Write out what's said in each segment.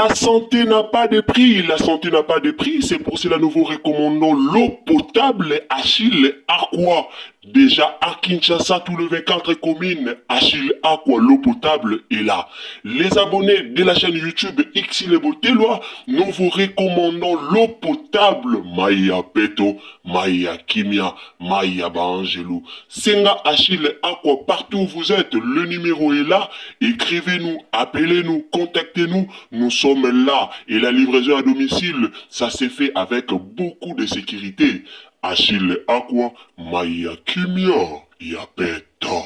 La santé n'a pas de prix, la santé n'a pas de prix, c'est pour cela nous vous recommandons l'eau potable Achille Aqua. Déjà à Kinshasa, tous les 24 communes, Achille Aqua, l'eau potable est là. Les abonnés de la chaîne YouTube Xile Botelwa, nous vous recommandons l'eau potable Maya Peto, Maya Kimia, Maya Bangelou. Senga Achille Aqua, partout où vous êtes, le numéro est là. Écrivez-nous, appelez-nous, contactez-nous, nous sommes là. Et la livraison à domicile, ça s'est fait avec beaucoup de sécurité. Achille Aqua, Maya Kimia, Yapeto.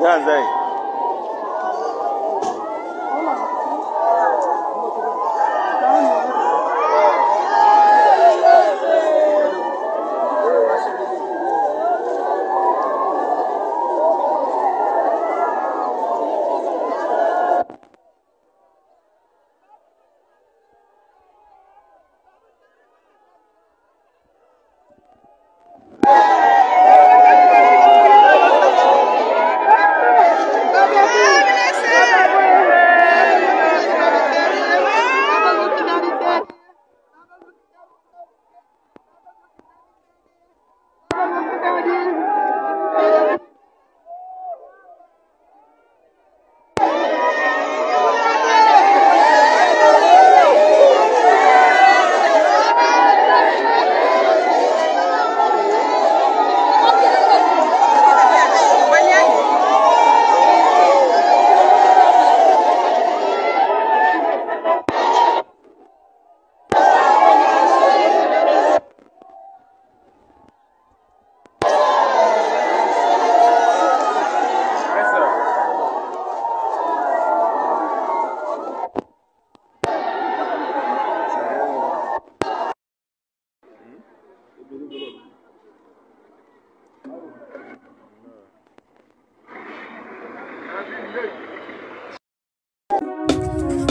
Ganzai.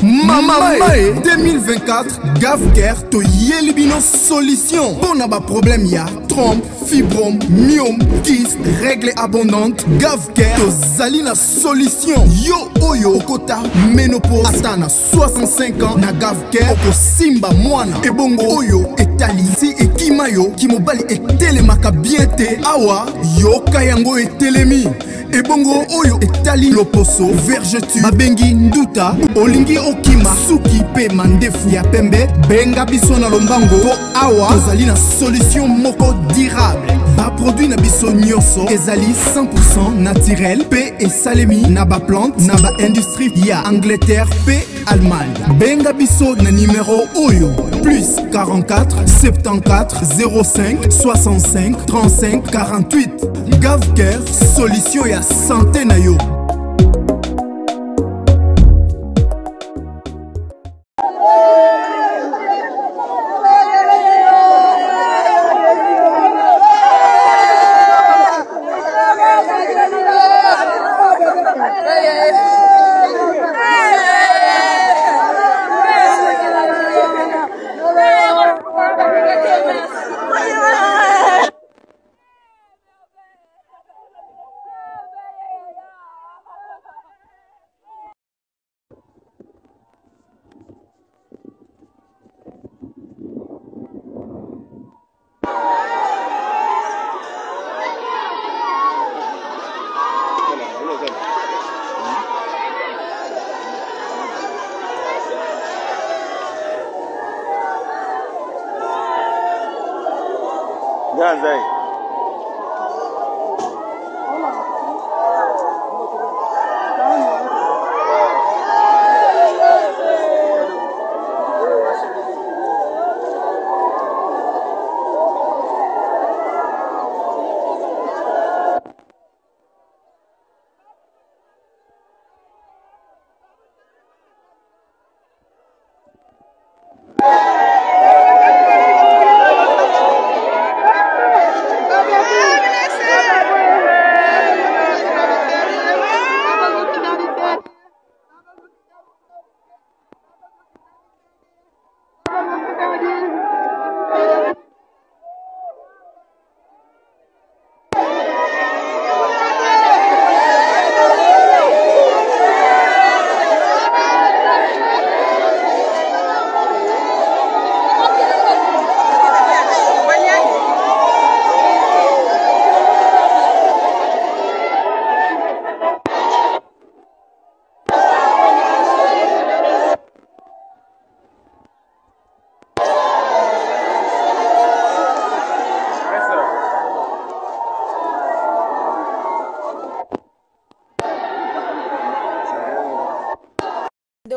Mamae 2024 GAVCARE to yelibino solution. Pour n'a pas problème ya trompe, fibrome, myome, kyste, règle abondante. GAVCARE to zalina solution. Yo oyo okota ménopause atana 65 ans na GAVCARE oko simba mwana. Ebongo oyo etali si ekima yo kimobali etelemaka bien te awa yo kayango etelemi. Ebongo oyo etali loposo vergeture babengi nduta olingi okima suki pe mandefu ya pembe benga biso na lombango po awa tozali na solution moko durable ba produit na biso nyonso ezali 100% naturel pe esalemi na ba plante na ba industrie ya Angleterre pe Allemagne. Benga biso na numéro oyo plus 44 74 05 65 35 48. GAVCARE solution ya santé na yo. Ganzai.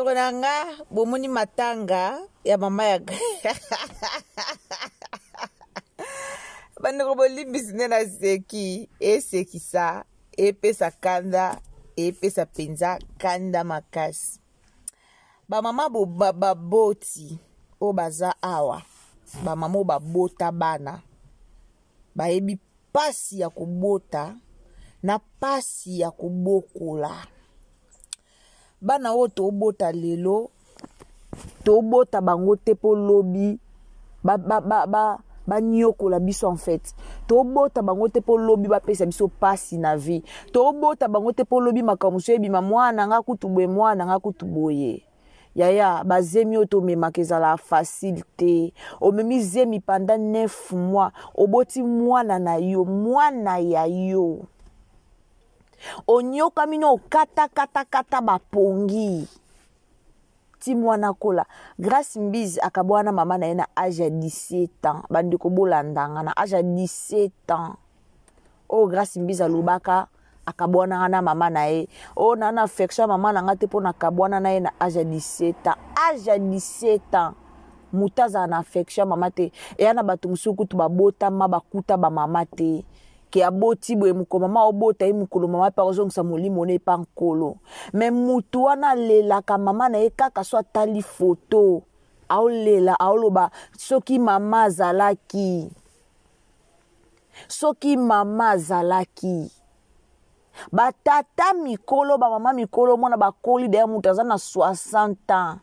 Nanga bomoni matanga ya mama ya bandeko bolimbisi nde na seki esekisa epesa kanda epesa penza kanda makasi bamama baboti oyo baza awa bamama oyo babota bana bayebi pasi ya kobota na pasi ya kobokola bana oyo tobota lelo tobota bango te po lobi banyokola biso en fait tobota bango te po lobi bapesa biso pasi na vie tobota bango te po lobi makambo so ebima mwana nga kutu boye mwana nga kutu boye yaya bazemi oyo tomemaka ezala facile te omemi zemi pendant 9 mois oboti mwana na yo mwana ya yo onyoka mino kata bapongi ti mwana kola Grace Mbizi akabwana mama na ye na âge ya 17 ans bandeko bolandanga na âge ya 17 ans o Grace Mbizi alobaka akabwana na mama na ye o na affection mama na ngate po na kabwana na ye na âge ya 17 ans âge ya 17 ans mutaza na affection mama te e na bato musuku tu babota ma bakuta ba mama te ke aboti boye mukolo mama obota ye mukolo mama pa ozongisa molimo ne pa nkolo me mutu wana lelaka mama na ye kaka so atali foto aolela aoloba soki mama azalaki batata mikolo bamama mikolo mwana bakoli deya mutu aza na 60 ans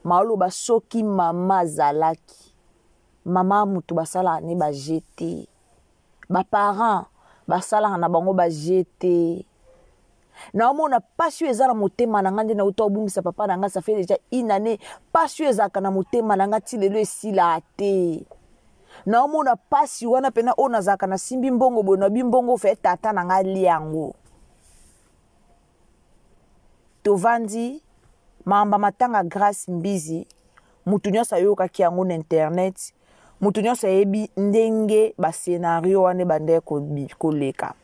maoloba soki mama azalaki mama mutu basala ne bajete baparent basalaka na bango bajete na omona pasi eza na motema na nga nde na uta obungisa papa na nga ça fait déjà une année pasi ezalaka na motema na nga ti lelo esila te na omona pasi wana pena oyo nazalaka na simbi mbongo boye na bimbongo fe tata na nga lia yango tovandi mamba matanga Grace Mbizi mutu nyonso ayokaki yango na internet mutu nyonso ayebi ndenge bascenario wane bande koleka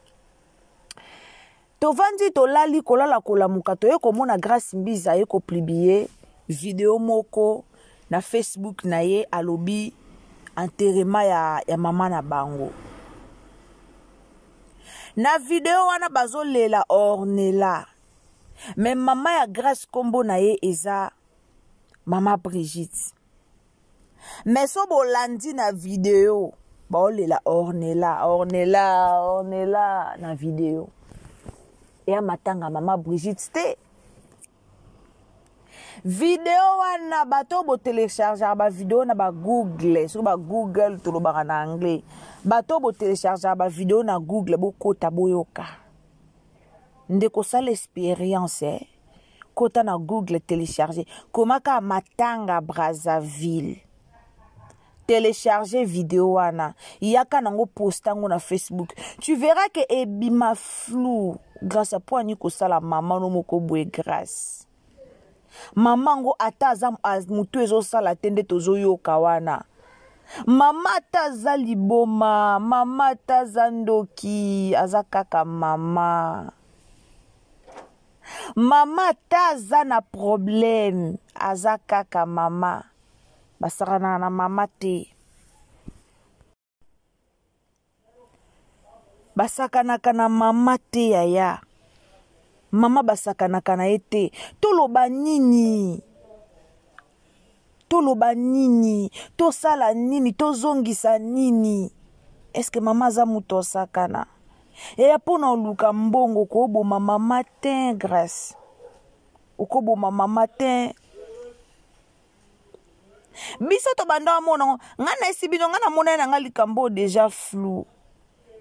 tovandi tolali kolala kolamuka toye komona Grace Mbizi aye kopublie video moko na Facebook na ye alobi enterrement ya mama na bango na video wana bazolela ornela me mama ya Grace kombo na ye eza mama Brigitte mais so bolandi na video baolela ornela na video ya matanga mama Brigitte te video wana bato bo télécharger ba video na ba Google so ba Google to lobaka na anglais bato bo télécharger ba video na Google bo kota boyoka ndeko sala expérience kota na Google télécharger komaka matanga Brazzaville télécharger vidéo wana yaka nango postango na Facebook tu verras que ebima flou grâce à poani ko sala mama no moko boye grâce mama ngo ata mutu ezo sala tende tozo yoka wana Mama taza liboma, mama taza ndoki, aza kaka mama. Mama taza na problème, aza kaka mama. Basarana na mama te. Basakanaka na mama te yaya. Mama basakanaka na ete. Toloba nini? Toloba nini? Tosala nini? Tozongisa nini? Est-ce que mama za muto sakana? Yaya pona oluka mbongo ko boma mama te grâce. Oko boma mama te. Biso to banda mona ngana esibino ngana mona na ngali kambo déjà flou.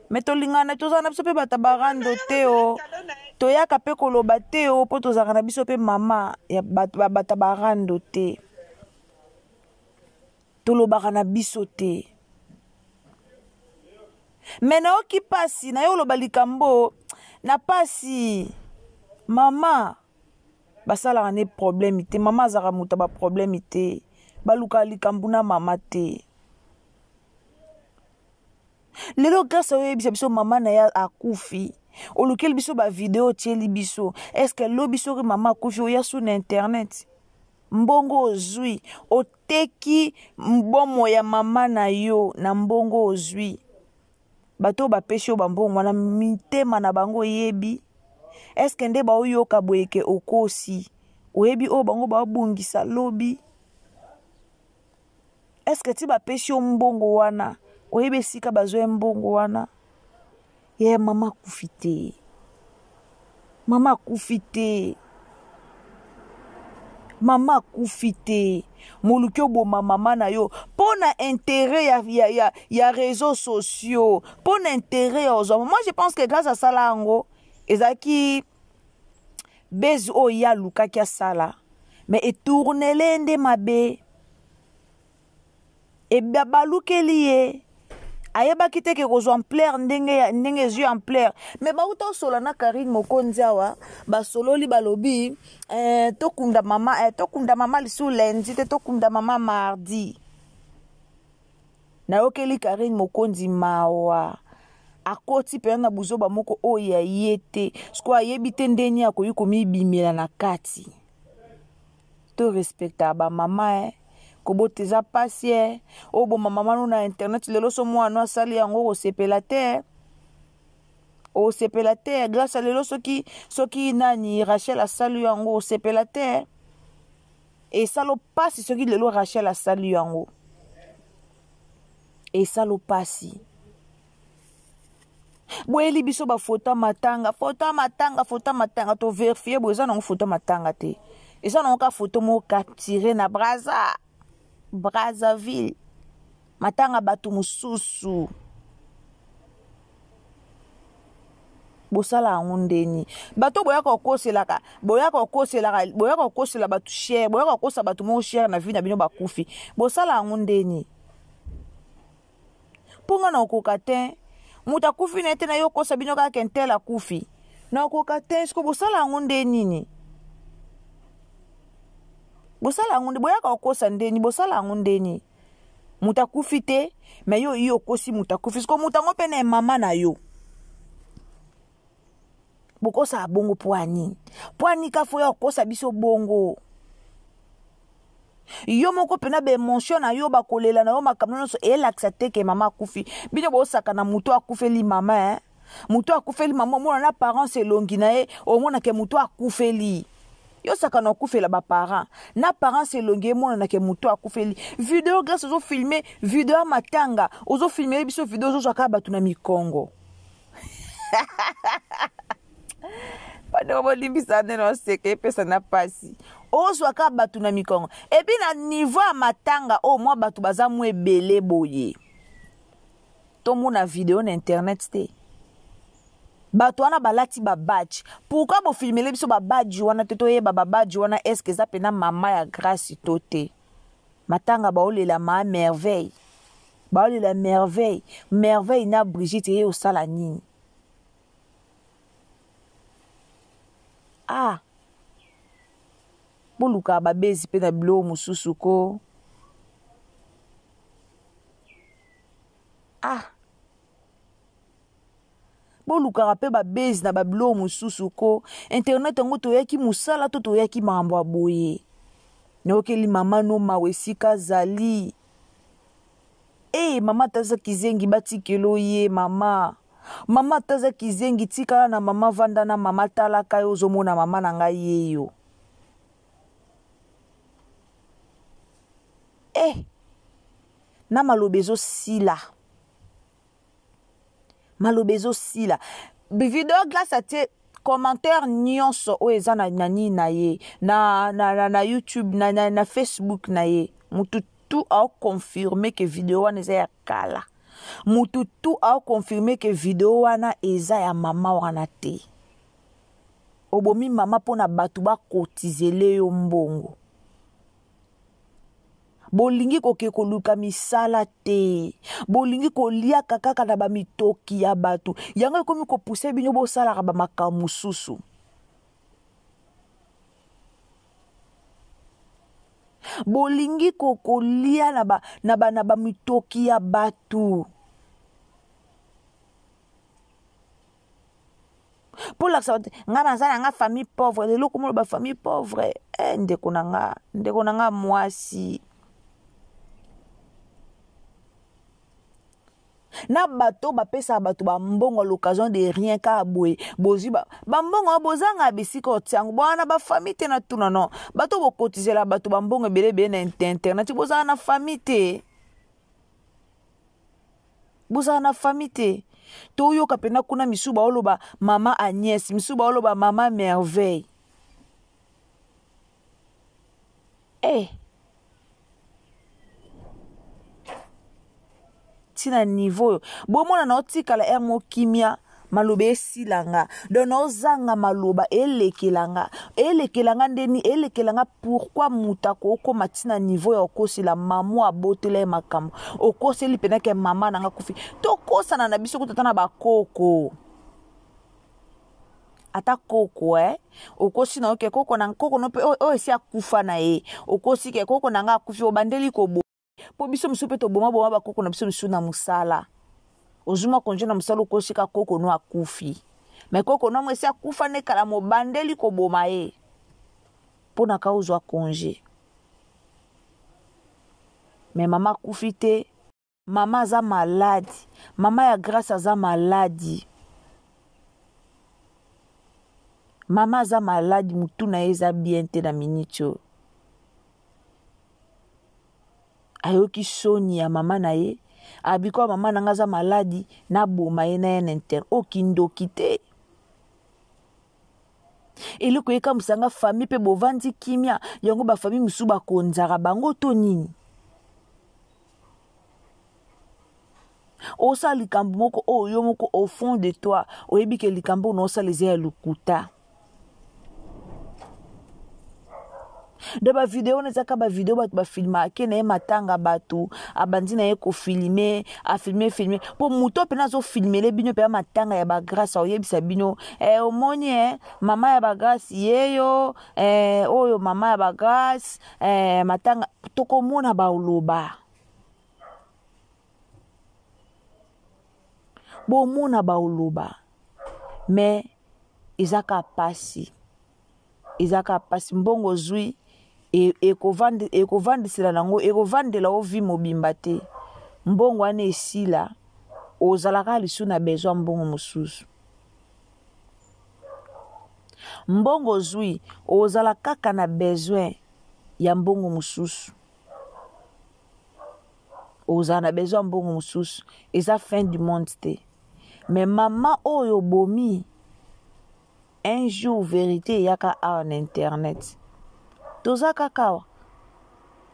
Mais tolingana tozana biso pe batabarando te o. Toyaka pe koloba te o po tozana biso pe mama ya batabarando te. Tolobaka na biso te. Mais na oki pasi na yo loba likambo na pasi mama basala ne problème te mama zara muta ba problème te. Baluka likambo na mama te. Lelo grâce à biso mama na ya akufi. Olukel biso ba vidéo tieli biso. Est-ce que lo biso que mama akufi o ya sur internet? Mbongo ozui. Oteki mbomo ya mama na yo na mbongo ozui. Bato ba pesho ba mbongo na mitema na bango yebi. Est-ce que nde ba oyo kaboyeke okosi? Oyebi o bango ba bungisa lobi. Est-ce que ti ba pesho mbongo wana? Oyebe sika bazwe mbongo wana. Ye mama kufite. Mama kufite. Mama kufite. Molukyo boma mama na yo. Pona intérêt ya réseaux sociaux. Pona intérêt aux hommes. Moi je pense que grâce à ça là ngo ezaki bezu o ya luka kia sala. Mais etournele nde mabe. E babalukeli ye. Ayeba kiteke kozo en plaire ndenge yeux en plaire mais ba uta solo na Karine Mokonzi awa ba sololi balobi tokunda mama lisu lundi te tokunda mama mardi na okeli Karine Mokonzi mawa akoti pe na buzoba moko oya yete sko ayebi te ndeni akoyi komibimela na kati to respecta ba mama koboteza pasie obo mama na internet lelo so mwana asali yango osepela te grâce à lelo soki nani Rachel asali yango osepela te et salo pasi soki lelo Rachel asali yango et salo pasi boyeli biso ba photo matanga to vérifier boza na photo matanga te eza na ka photo mo capturer na Brazzaville matanga batu mususu bosala ngundeni bato boyaka okoselaka batu cher boyaka okosa batu mo cher na vie na bino bakufi bosala ngundeni ponga na okokate muta kufi na ete na yo kosa bino kaka kentela kufi na okokate sko bosala ngundeni ni bosala ngunde boyaka okosa ndeni bosala ngundeni mutakufi te me yo okosi mutakufi sko mutango pe na mama na yo bokosa bongo poani ka fo ya okosa biso bongo yo moko pena be emotion na yo bakolela na yo makamno so elaksa te ke mama akufi bino bosaka na muto akufeli mama muto akufeli mama mona na parents elongi na ye omona ke muto akufeli yo saka na kufela ba parents na parents elongi mona na ke muto akufeli vidéo grâce ozo filmer vidéo matanga ozo filmer biso vidéo ozo ka batu na mikongo Pano bolimbisa neno seke pesa na pasi ozo ka batu na mikongo et puis na niveau matanga o mwa batu baza mu ebele boye to mona vidéo na internet te bato wana balati ba badge pourquoi bo filmer biso ba badge wana te to yeba ba badge wana est-ce que ça pena mama ya grâce tote matanga ba olela ma merveille merveille na Brigitte ye osala nini boluka babezi pe na bilo mususu ko bolukaka mpe babezi na babilo mosusu ko internet yango toyaki mosala to toyaki makambo ya boye naokeli mama no mawe esika azali mama taza kizengi batikelo ye mama taza kizengi tikala na mama vanda na mama talaka yo ozomona mama na ngai yeyo na maloba ezosila video grâce à te commentaire nyonso oyo eza na nini na ye na YouTube na Facebook na ye mutu tu a confirmé que vidéo wana eza ya kala mutu tu a confirmé que vidéo wana eza ya mama wana te obomi mama pona batu bakotizele yo mbongo bolingi koke koluka misala te bolingi kolia kaka na bamitoki ya batu yango ekomi kopuse bino bosalaka bamakambo mosusu bolingi kokolia na bamitoki ya batu pour lakisa nga naza na nga famille pauvre lelo komola ba famille pauvre ndeko na nga mwasi na bato bapesa bato bambongo l'occasion de rien ka boye bozi bambongo bozanga bisika otiango bwana ba famille te na tuna non bato bokotizela bato bambongo belebe na internet bozanga na famille te to yo kapena kuna misuba oloba mama Agnès misuba oloba mama Merveille tina niveau bomona na otikala mo kimia maloba esilanga dono zanga maloba elekelanga ndeni elekelanga pourquoi mutako okoma tina niveau ya okosila mamu abotela makambo okoseli penake mama nanga kufi tokosana na biso kutata na bakoko ata koko okosi na oke koko na koko no pe o esi akufa na ye okosi ke koko nanga akufi obandeli ko po biso misu pe to boma bakoko na biso misu na musala ozuma konje na musala okosika koko no akufi me koko no mwesi akufa ne kala mobandeli ko boma ye pona ka uzwa konje me mama akufi te mama za maladi mama ya grâce aza maladi mama za maladi mutu na eza bien te na minitio ayoki soni ya mama na ye abiko mama nanga za maladi na boma ye na en inter okindoki te eliko eka musanga famille pe bovandi kimia yango ba famille musu bakonzaka bango to nini osa likambo moko oyo moko au fond de toi oyebi ke likambo no osa leze ya lukuta de ba video nezaka ba video batu ba filma ke na matanga batu abandi na ye ko filmer a filmer po muto pena zo filmer bino pe matanga ya ba grâce oyebisa bino omoni mama ya ba grâce yeyo oyo mama ya ba grâce matanga tokomona ba uloba bomona ba uloba mais izaka pasi mbongo zui ekovandisela nango ekovandela ovi mobimba te mbongo wana esila ozalaka lisu na besoin mbongo mosusu mbongo zui ozala kaka na besoin ya mbongo mosusu ozala na besoin mbongo mosusu eza fin du monde te mais mama oyo bomi un jour vérité yaka en internet toza kakawa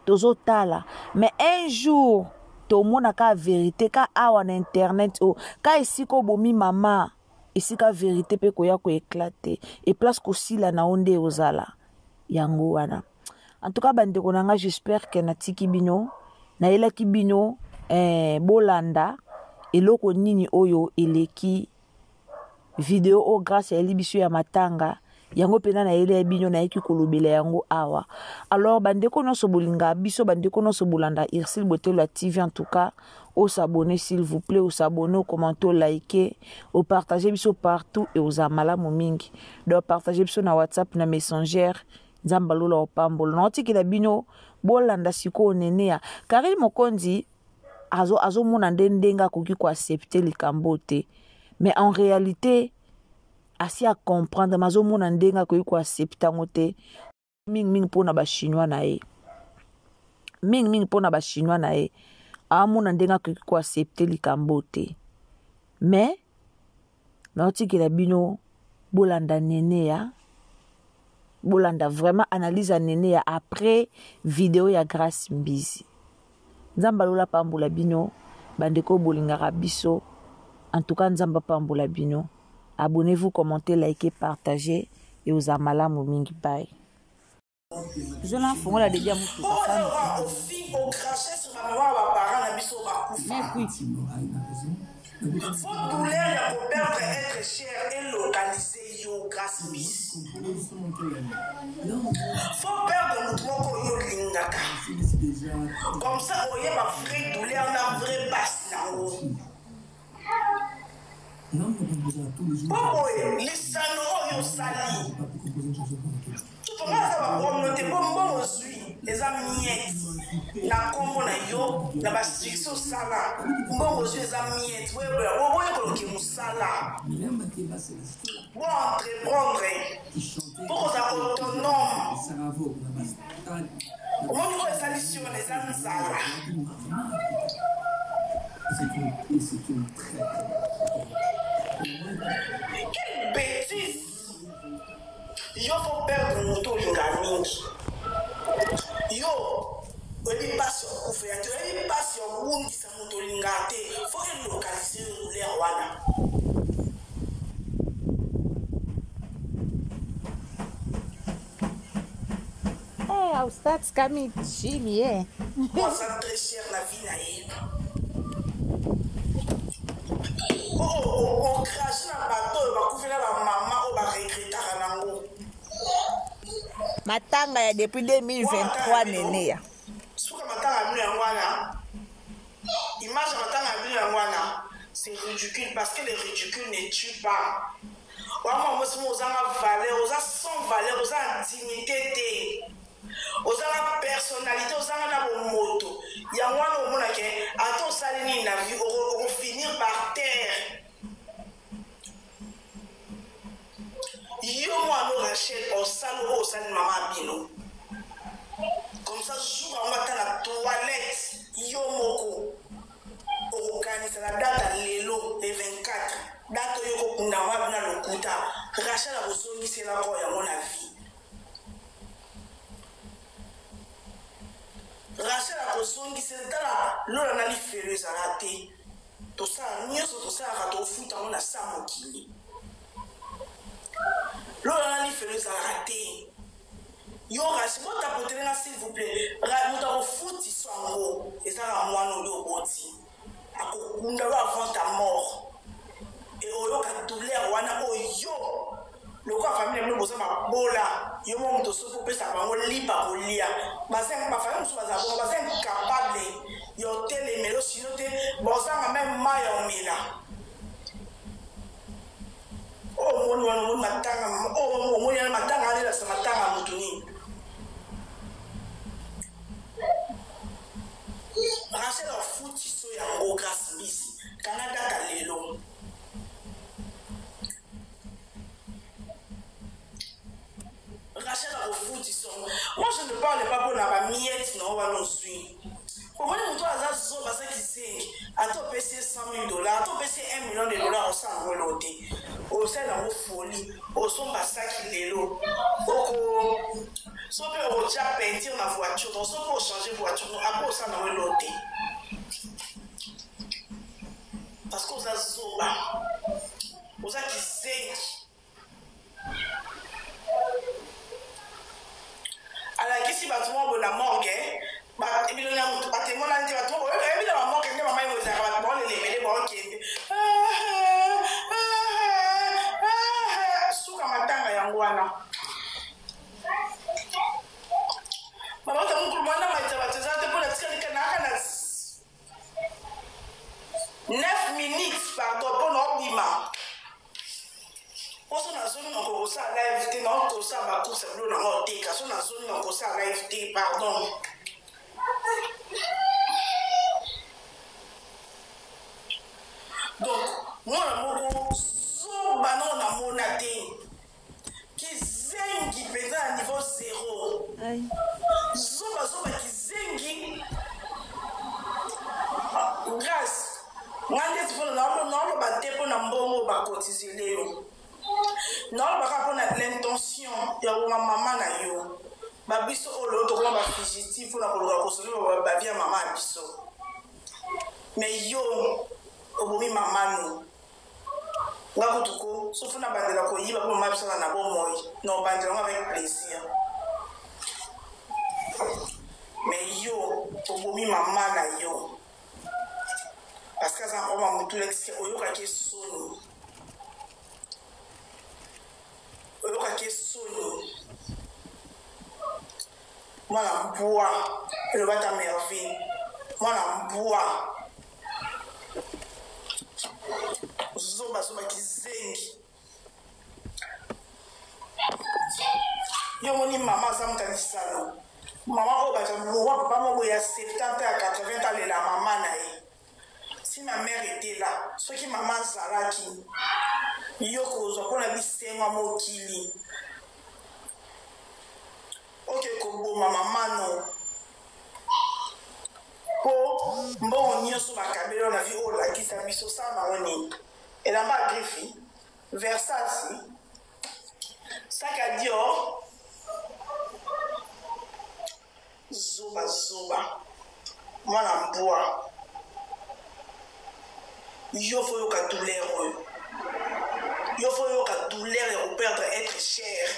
tozo tala mais un jour tomona ka vérité ka awa na internet o ka esiko bomi mama esika vérité pe koya ko éclater et place ko sila na onde ozala yango wana en tout cas bande konanga j'espère que natiki bino na elaki bino bolanda eloko nini oyo eleki video o grâce à libiso ya matanga yango pena na ele bino na yeki kolobela yango awa. Alors bandeko no so bolinga biso bandeko no so bolanda Irsil Botelo la TV en tout cas, au s'abonner s'il vous plaît, au s'abonner, au commenter, au liker, au partager biso partout et aux amala momingi. Donc partager biso na WhatsApp na Messenger, nzambalola opambolo. Na otiki la bino bolanda siko nenea. Karil Mokonzi azo mona ndenga koki ko accepter likambo te. Mais en réalité asi à comprendre mazo mona ndenga koki ko accepter ngote. Ming pona ba chinois na e. Ming pona ba chinois na e. Amona ndenga koki ko accepter likambo te. Mais na otiki la bino bolanda nenea. Bolanda vraiment analyse à Nene après vidéo ya Grace Mbizi. Nzamba lola pambola bino, bandeko bolingara biso. En tout cas nzamba pambola bino. Abonnez-vous, commentez, likez, partagez et aux amala momingi bye. Je l'en fais la déjà mutu sana. Au crachet sur ma maman va parler na biso ba kufa. Faut douleur ya pour perdre être cher et localiser yo Grace Mbizi. Faut perdre notre moko yo lingaka. Comme ça oye ma vraie douleur na vraie basse nango. Boy, lisano oyo sali. Tout le monde va bon noter bon aussi les amiettes. Na kombo na yo na ba stricto sala. Bon aussi les amiettes. Ouais que musala. Bon entreprendre. Pour ça autonome. Au moins il faut solution les amsala. C'est une très quelle bêtise! Yo faut perdre moto lingamingi. Yo, on pas sur couverture, on pas sur wundi sa moto lingate. Faut que localiser les wana. Hey, I'll start coming chini, yeah. Moi ça très cher la vie naïve. On crache na bateau, on va couvrir la maman, on va regretter à nango. Matanga ya depuis 2023 nene ya. Souka matanga abili yangwana. Image matanga abili yangwana, c'est ridicule parce que les ridicules ne tuent pas. Vraiment moi c'est moi osanga valeur, osa sans valeur, osa dignité. Osa la personnalité, osanga na bo moto. Yangwana omona ke ato salini na vie, on finir par terre. Yo moi no Rachel au salon au salon maman bino. Comme ça jour on va la toilette yo moko. Organise la date lelo le 24. Date yo ko kuna wa na lokuta. Rachel a besoin c'est la roya mon avis. Rachel a besoin c'est là l'on a li faire ça raté. Tout ça nyoso tout ça ra to futa on a ça mokili. L'on a fait les ratés. Yo Rachel, moi t'apporter là s'il vous plaît. Nous t'avons foutu sur en haut. Et ça à moi nous le boti. Nous avant ta mort. Et au lieu de douleur, wana oh yo. Le quoi famille nous besoin ma bola. Yo mon to se couper ça va on lit pas on lia. Basen ma famille nous va bon basen capable. Yo télé mélo sinon te bosan même maille en mila. Oh mon matanga oh mon matanga ali la matanga mutuni. Rachel a foutu so ya ngo Grace Mbizi. Canada kalelo. Rachel a foutu so. Moi je ne parle pas pour la miette non va nous suivre. Pour moi les motos à ça sont parce qu'ils sing. À toi payer $100,000, à toi payer $1 million au sang reloté. Au sein de folie, au son bassa qui l'élo. Au so peut au déjà peinture ma voiture, on so peut changer voiture, à quoi ça n'a reloté. Parce qu'on a zoba. On a qui sing. Alors qu'ici bah tout le monde la morgue. Bah et puis on a pas témoin là dit bah tout et puis la morgue que maman il vous a bon les mêler bon qui souka matanga yangu wana wana. Maman ta mukulu mwana maitaba tezate pour la tsika na 9 minutes pardon pour n'obima. Parce que na zone on ça live té non ko ça ba ko ça blo na hoté ka so na zone on ko ça live té pardon. Donc moi moko so banon na monate qui zengi pesa à niveau 0. Aïe. Zoba qui zengi grâce ngande tifo na ba tepo na mbongo ba cotiser yo. Non ba ka pona l'intention ya wa mama na yo. Ba biso olo to ba fugitif na ko ko so ba via mama biso. Mais yo obomi mama no. Ngako tuko so funa bandela ko yiba ko mama biso na bo moyi. Non bandela avec plaisir. Mais yo obomi mama na yo. Parce que ça on va mutu l'ex oyo ka ke soni. Oyo ka ke soni. Mwana mboa le bata merveille. Mwana mboa. Zoba ki zengi. Yo moni mama za mutanisano. Mama o bata mwa papa mo ya 70 à 80 ans la maman na ye. Si ma mère était là, ce qui maman Zalaki, yoko zoko na bisenga mokili. Ok, kobo maman no. Po mbongo nyoso bakabelo na vi o la kisa biso sa na oni. Elle a pas griffi. Versace. Sac à Dior. Zoba. Moi la bois. Yo faut que douleur. Yo faut que douleur et perdre être cher.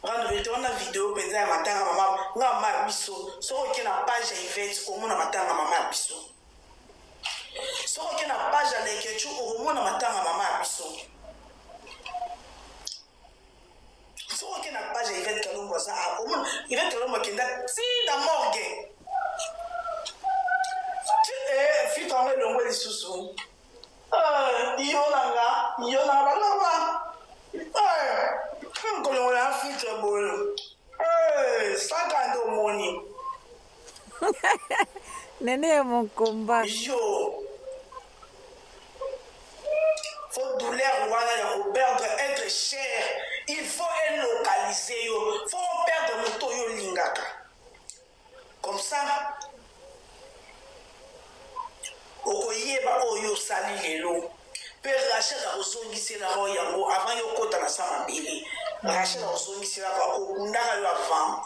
Rendre la vidéo pendant la matin à maman. Nga ma biso. So que la page Yvette au monde à matin à maman biso. So que la page à l'écriture au monde à matin à maman biso. So que la page Yvette Kalumba ça au monde Yvette Kalumba qui est si la morgue. Fit en le long des sous. Yonanga là. Quand on a fit bol. Ça quand money. Nene mon combat. Yo. Faut douleur voilà perdre être cher. Il faut localiser yo. Faut perdre moto yo lingaka. Comme ça. Okoyeba oyo sali lelo pe Rachel a ozongisela ro yango avant yo kota na sama bili Rachel a ozongisela ko okundaka yo avant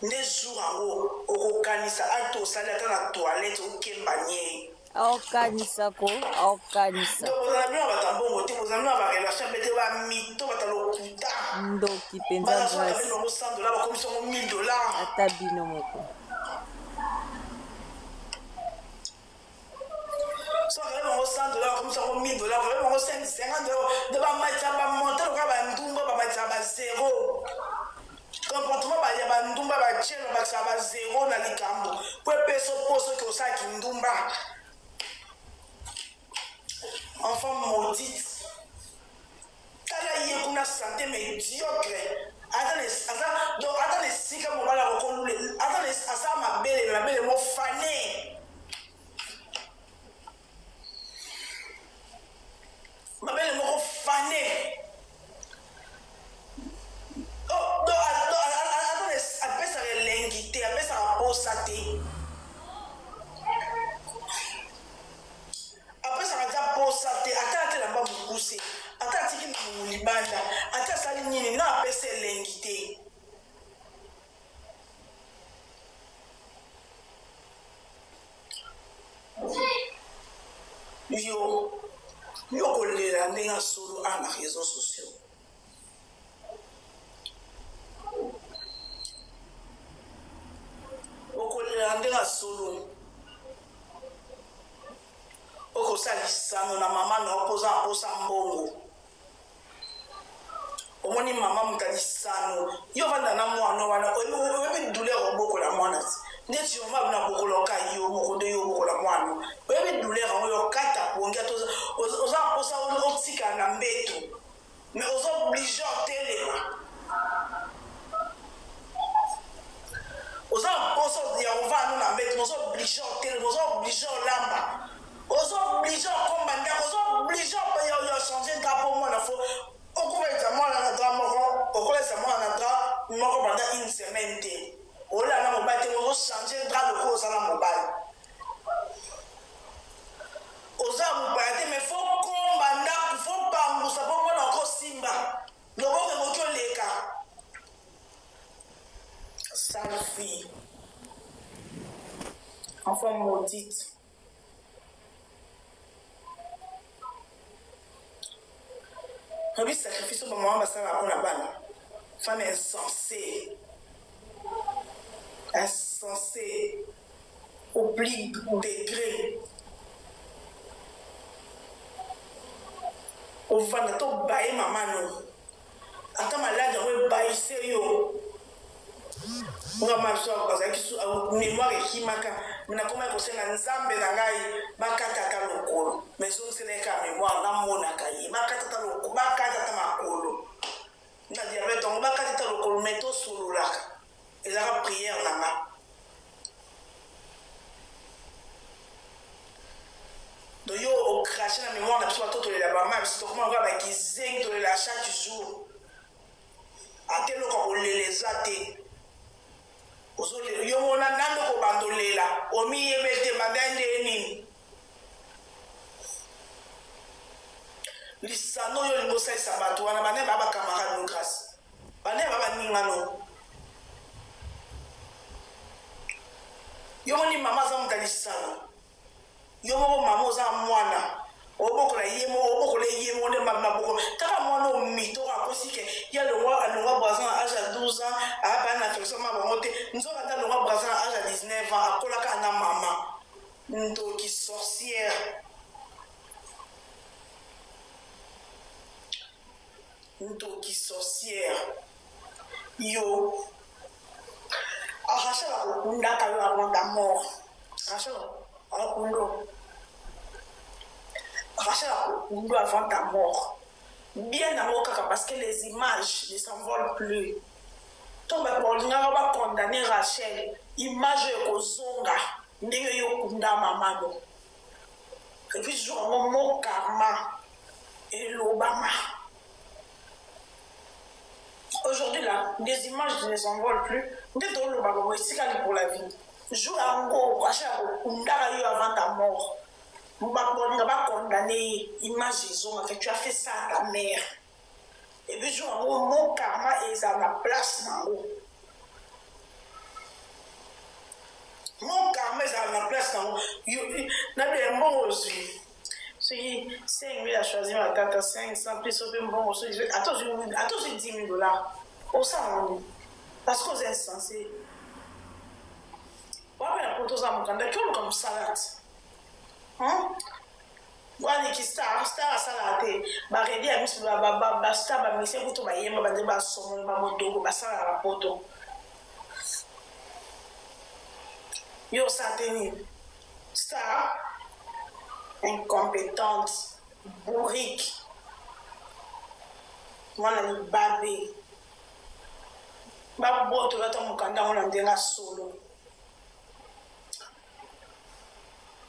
ne jour yango okokanisa ato sali ata na toilette okembanye okanisa ko okanisa donc ozami na batambongo te ozami na ba relation bete ba mito batalokuta ndoki penza grâce $100 bakomisa $1000 ata bino moko. So vraiment $100 comme ça $1000 vraiment $50 de ba matcha ba monter le ba ndumba ba matcha ba zéro comportement ba ya ba ndumba ba chelo ba sa ba zéro na likambo po peso poso que ça qui ndumba enfant maudite kala yé kuna santé médiocre attends les sika mo bala ko lule attends les asa ma belle mo fané. Ma belle moko fané. Oh, non, attendez, après ça l'ingité, après ça posaté. Après ça va posaté, attends la bas pousser. Attends tiki mu libanda, attends ça nini na après c'est l'ingité. Yo kolela ndenga solo na réseaux sociaux. Okolela ndenga solo. okosalisano na mama na opoza mbongo omoni mama mutalisano yo vanda na mwana wana oyebi douleur obokola mwana neti yo mabi na bokoloka yo moko nde yo obokola mwana oyebi douleur yango yo kata pongi oza posa otika na mbeto mais oza oblige otelema oza posa ya ovano na mbeto oza oblige otelema oza oblige olamba oza oblige okomba ndako oza oblige yo changer drapeau mwana fo okovelisa mwana na dra moko okolesa mwana na dra moko pendant une semaine te olela na mobali te ozochanger dra loko oza na mobali oza mobali te mais fo komba ndako fo pambusa mpo mwana okosimba loboko ekoki oleka sale fille enfant maudite Rabi sacrifice au moment où ça va pour la balle. Femme insensée. Insensée. Au plus degré. Au vanato baye mamano. Attends malade, on va baye sérieux. On va marcher parce que mémoire et kimaka. Mais na koma kose na nzambe na ngai bakata ka lokolo mais on se ne ka mémoire na mona kai bakata ta lokolo bakata ta makolo na diabète on bakata ta lokolo meto sululaka et la prière na ma do yo au cracher na mémoire na biso toto la ba ma biso comment on va ba kizeng to la chaque jour atelo ko lelezate yo mona nando ko bandolela omi yebete madande nini lisano yo lingo sai sabato wana bane baba camarade no grâce bane baba ningano yo moni mama za mutalisano yo mo mama za mwana obokola yemo ne mama boko taka mwana o mito akosike ya le wa brazan à âge de 12 ans a pas na affection ma bonté nous on attend le wa brazan à âge de 19 ans akola ka na mama ndoki sorcière yo arracher la kunda ka yo avant ta mort arracher la kunda arracher la kunda avant ta mort bien amour parce que les images ne s'envolent plus. Tombe pour l'ingara va condamner Rachel. Image kozonga ndenge yo kunda mamano. Et puis je mon karma et l'Obama. Aujourd'hui là, les images ne s'envolent plus. Ndé to l'Obama c'est quand pour la vie. Joue à ngo Rachel kunda yo avant ta mort. On va condamner image que tu as fait ça à ta mère. Et puis, mon karma est à la place. Mon karma est à la place. Il y a un bon aussi. Si 5 000 à choisir ma tata, 500 plus au bon aussi. Attends, j'ai 10 000 $. Au sang, parce que c'est insensé. On va faire pour ça, mon candidat, comme salade. Wani ki star salate ba redi a miss ba star ba mise kuto ba yema ba de ba somo ba modogo ba sala rapoto yo sateni star incompétente bourrique wana ni babe ba boto la tomu kanda ona ndenga solo.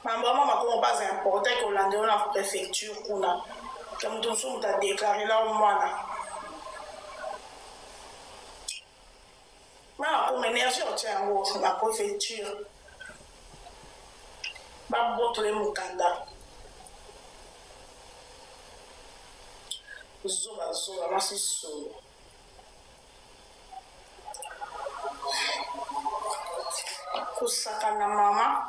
Maman, comment pas important qu'on l'a donné en préfecture, comme tout le monde a déclaré là au moins. Maman, pour l'énergie, on tient en la préfecture. Maman, tous les moukanda. Zoba, ma c'est solo. Pour ça, maman.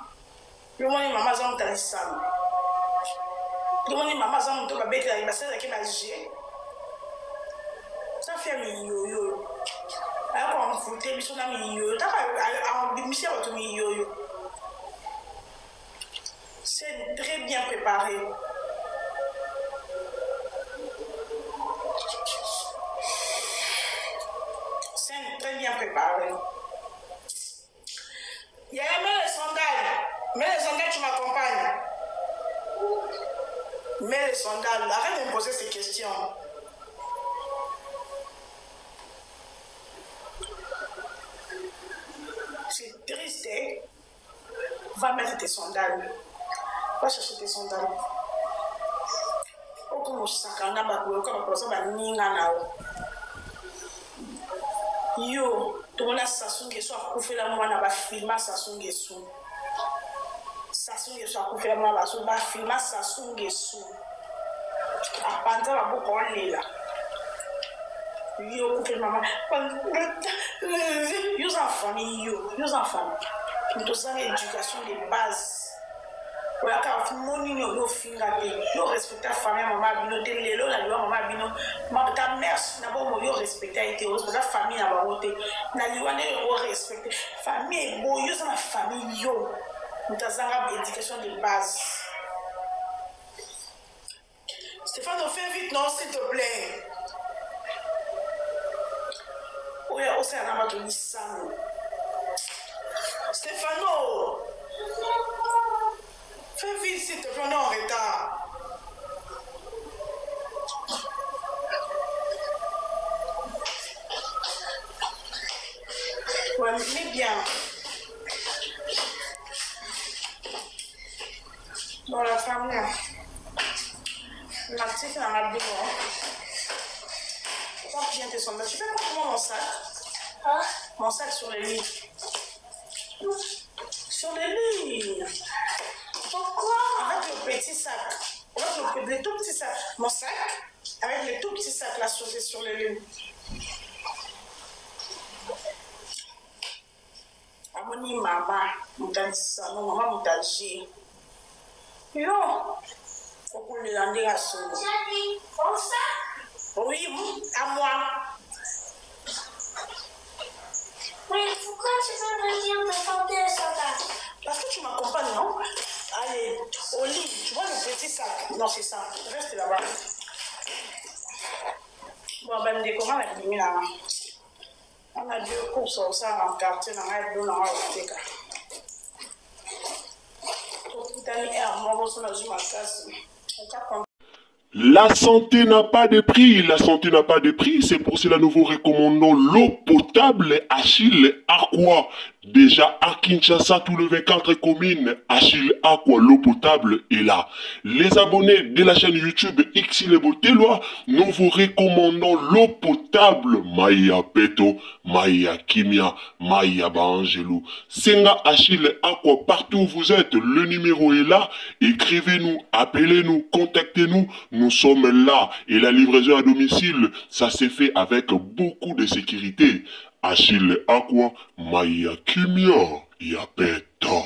Le monde maman zam talisam. Le monde maman zam to ba beta ba sala ke ba je. Ça fait mi yo. Alors on fout biso na mi yo. Ta ka a bimisia auto mi yo. C'est très bien préparé. préparé. C'est très bien préparé. Il y a même les sandales. Mais les sandales, tu m'accompagnes. Mais les sandales, arrête de me poser ces questions. C'est triste, hein? Va mettre tes sandales. Va chercher tes sandales. Comme sakana bakwe comme personne va ninga nao. Yo, tout le monde a Sassou Nguesso a coupé la moine va filmer Sassou Nguesso. Sassou Nguesso a coupé la moine va filmer Sassou Nguesso. A panta va beaucoup en là. Yo, coupé maman. Yo en famille, yo en famille. Nous avons l'éducation de base. Voilà, quand mon union, nous nous respectons la famille, maman, bino, télélo, la loi, maman, bino, ma ta mère, d'abord, nous respectons la famille, la baroté, la loi, nous respectons famille, bon, nous sommes la famille, yo, nous avons l'éducation de base. Stéphane, fais vite, non, s'il te plaît. Oui, on s'est un amateur, Stéphano, fais vite s'il te plaît, on est en retard. Ouais, mais bien. Dans la famille, la petite dans la bureau. Quand tu viens te sommer, tu fais comment mon sac? Hein? Mon sac sur le lit. Sur le lit. Pourquoi? Avec le petit sac. Avec le tout petit sac. Mon sac, avec le tout petit sac là sur le lit. Amoni maman, moutanisa, non maman moutaji. Yo, faut qu'on le lande à son. Comme ça? Oui, à moi. Oui, pourquoi tu veux me dire de porter ça là? Parce que tu m'accompagnes, non? Allez, au lit, tu vois le petit sac? Non, c'est ça. Reste là-bas. Bon, ben, me comment la diminuer là? On a deux courses au sein dans le quartier, dans la deux dans la bibliothèque. Tout à l'heure, moi, je suis ma casse. La santé n'a pas de prix, la santé n'a pas de prix, c'est pour cela nous vous recommandons l'eau potable Achille Aqua. Déjà à Kinshasa, tout le 24 communes, Achille Aqua, l'eau potable est là. Les abonnés de la chaîne YouTube Xilebo Teloa, nous vous recommandons l'eau potable Maya Peto, Maya Kimia, Maya Bangelou. Senga Achille Aqua, partout où vous êtes, le numéro est là. Écrivez-nous, appelez-nous, contactez-nous. Nous sommes là et la livraison à domicile, ça s'est fait avec beaucoup de sécurité. Achille Aqua, Maya Kimia, Yapeto.